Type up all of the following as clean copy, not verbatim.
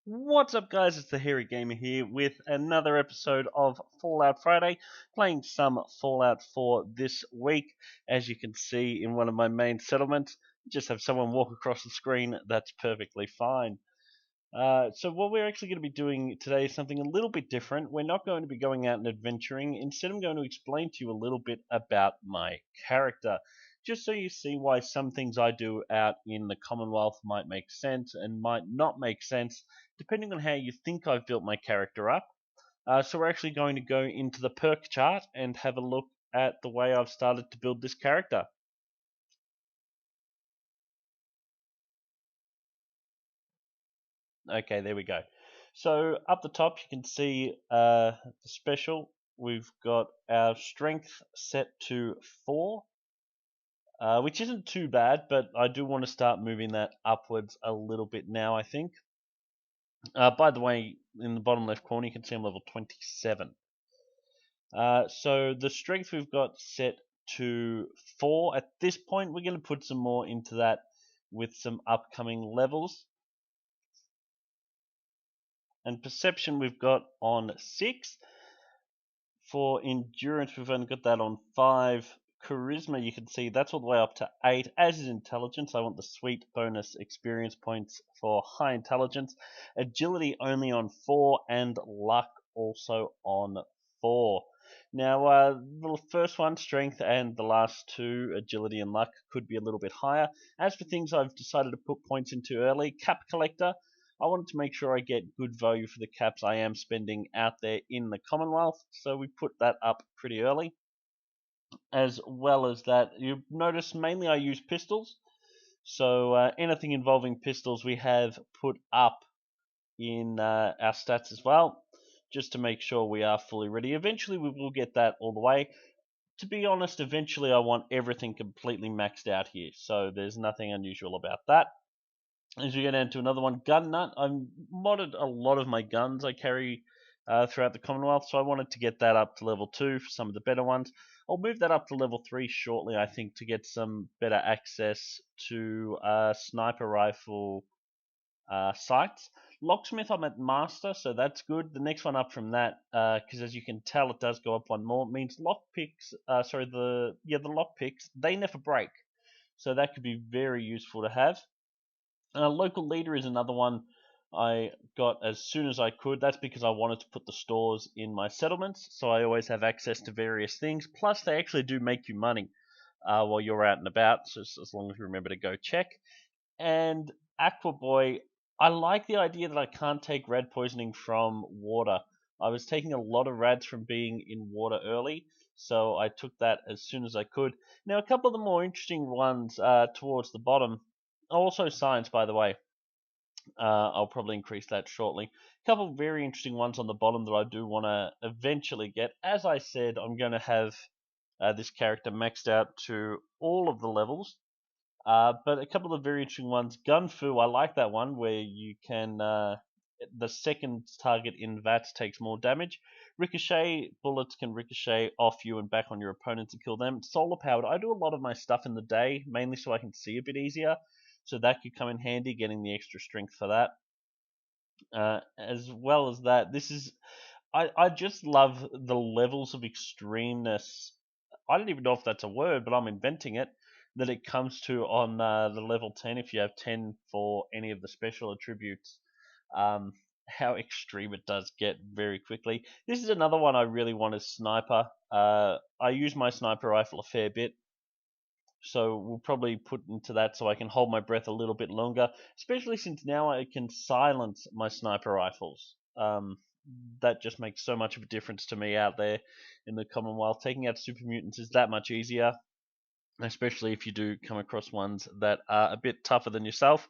What's up, guys? It's the Hairy Gamer here with another episode of Fallout Friday, playing some Fallout 4 this week. As you can see in one of my main settlements, just have someone walk across the screen. That's perfectly fine. So what we're actually going to be doing today is something a little bit different. We're not going to be going out and adventuring. Instead, I'm going to explain to you a little bit about my character, just so you see why some things I do out in the Commonwealth might make sense and might not make sense, depending on how you think I've built my character up. So we're actually going to go into the perk chart and have a look at the way I've started to build this character. Okay, there we go. So up the top, you can see the special. We've got our strength set to 4, which isn't too bad, but I do want to start moving that upwards a little bit now, I think. By the way, in the bottom left corner, you can see I'm level 27. So the strength we've got set to 4. At this point, we're going to put some more into that with some upcoming levels. And perception we've got on 6. For endurance, we've only got that on 5. Charisma, you can see that's all the way up to 8, as is intelligence. I want the sweet bonus experience points for high intelligence. Agility only on 4, and luck also on 4. Now, the first one, strength, and the last two, agility and luck, could be a little bit higher. As for things I've decided to put points into early, cap collector, I wanted to make sure I get good value for the caps I am spending out there in the Commonwealth, so we put that up pretty early. As well as that, you notice mainly I use pistols, so anything involving pistols we have put up in our stats as well, just to make sure we are fully ready. Eventually we will get that all the way. To be honest, eventually I want everything completely maxed out here, so there's nothing unusual about that. As we get into another one, gun nut. I've modded a lot of my guns I carry throughout the Commonwealth, so I wanted to get that up to level 2 for some of the better ones. I'll move that up to level 3 shortly, I think, to get some better access to sniper rifle sights. Locksmith, I'm at master, so that's good. The next one up from that, because as you can tell, it does go up one more. Means lockpicks. The lockpicks, they never break, so that could be very useful to have. Local leader is another one I got as soon as I could. That's because I wanted to put the stores in my settlements, so I always have access to various things. Plus, they actually do make you money while you're out and about, so as long as you remember to go check. And Aqua Boy, I like the idea that I can't take rad poisoning from water. I was taking a lot of rads from being in water early, so I took that as soon as I could. Now, a couple of the more interesting ones towards the bottom. Also, science, by the way. I'll probably increase that shortly. A couple of very interesting ones on the bottom that I do want to eventually get. As I said, I'm going to have this character maxed out to all of the levels. But a couple of very interesting ones. Gun Fu, I like that one where you can. The second target in VATS takes more damage. Ricochet, bullets can ricochet off you and back on your opponent to kill them. Solar powered, I do a lot of my stuff in the day, mainly so I can see a bit easier. So that could come in handy, getting the extra strength for that. As well as that, I just love the levels of extremeness. I don't even know if that's a word, but I'm inventing it. That it comes to on the level 10 if you have 10 for any of the special attributes. How extreme it does get very quickly. This is another one I really want as sniper. I use my sniper rifle a fair bit, so we'll probably put into that so I can hold my breath a little bit longer, especially since now I can silence my sniper rifles. That just makes so much of a difference to me out there in the Commonwealth. Taking out super mutants is that much easier, especially if you do come across ones that are a bit tougher than yourself.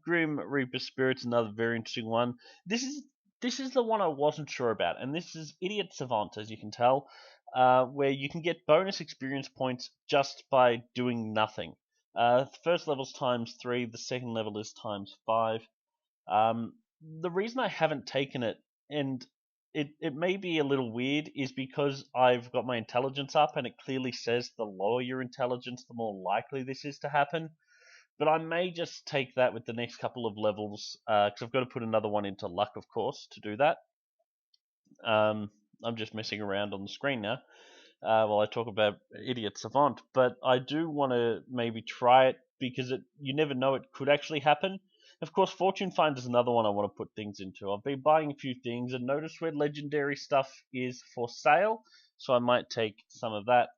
Grim Reaper Spirit's another very interesting one. This is the one I wasn't sure about, and this is Idiot Savant, as you can tell, where you can get bonus experience points just by doing nothing. The first level's times 3, the second level is times 5. The reason I haven't taken it, and it may be a little weird, is because I've got my intelligence up and it clearly says the lower your intelligence, the more likely this is to happen. but I may just take that with the next couple of levels, because I've got to put another one into luck, of course, to do that. I'm just messing around on the screen now while I talk about Idiot Savant, but I do want to maybe try it because you never know, it could actually happen. Of course, Fortune Finder is another one I want to put things into. I've been buying a few things and noticed where legendary stuff is for sale, so I might take some of that.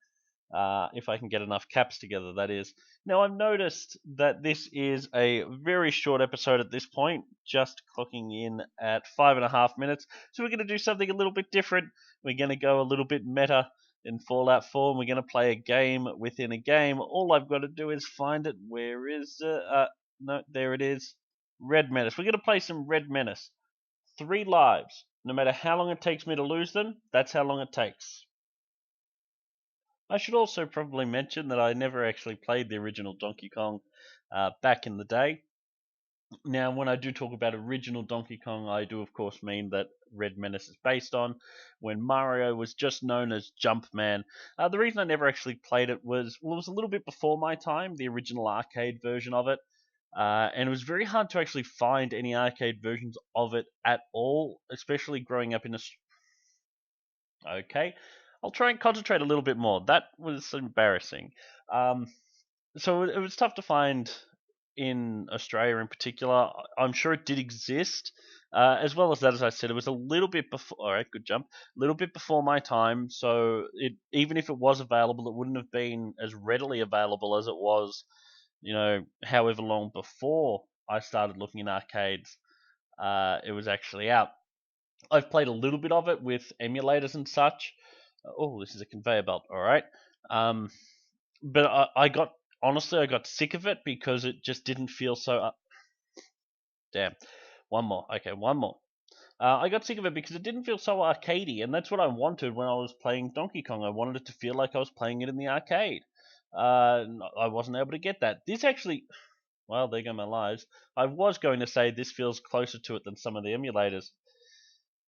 If I can get enough caps together, that is. Now, I've noticed that this is a very short episode at this point, just clocking in at 5.5 minutes. So we're going to do something a little bit different. We're going to go a little bit meta in Fallout 4, and we're going to play a game within a game. All I've got to do is find it. Where is it? No, there it is. Red Menace. We're going to play some Red Menace. 3 lives. No matter how long it takes me to lose them, that's how long it takes. I should also probably mention that I never actually played the original Donkey Kong back in the day. Now, when I do talk about original Donkey Kong, I do of course mean that Red Menace is based on, when Mario was just known as Jumpman. The reason I never actually played it was, well, it was a little bit before my time, the original arcade version of it. And it was very hard to actually find any arcade versions of it at all, especially growing up in Okay, I'll try and concentrate a little bit more. That was embarrassing. So it was tough to find in Australia in particular. I'm sure it did exist. As well as that, as I said, it was a little bit before. All right, good jump. A little bit before my time, so even if it was available, it wouldn't have been as readily available as it was, however long before I started looking in arcades. It was actually out. I've played a little bit of it with emulators and such. Oh, this is a conveyor belt. All right. But I got sick of it because it just didn't feel so. Damn. One more. Okay, one more. I got sick of it because it didn't feel so arcadey, and that's what I wanted when I was playing Donkey Kong. I wanted it to feel like I was playing it in the arcade. I wasn't able to get that. This actually, well, there go my lives. I was going to say this feels closer to it than some of the emulators.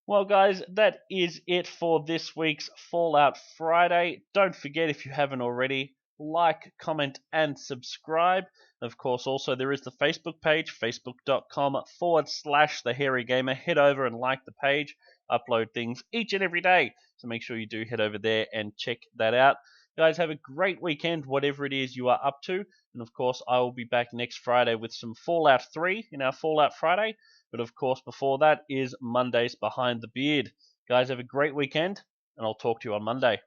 Well, guys, that is it for this week's Fallout Friday. Don't forget, if you haven't already, like, comment, and subscribe. Of course, also there is the Facebook page, facebook.com/The Hairy Gamer. Head over and like the page. Upload things each and every day, so make sure you do head over there and check that out. Guys, have a great weekend, whatever it is you are up to. And of course, I will be back next Friday with some Fallout 3 in our Fallout Friday. But of course, before that is Monday's Behind the Beard. Guys, have a great weekend, and I'll talk to you on Monday.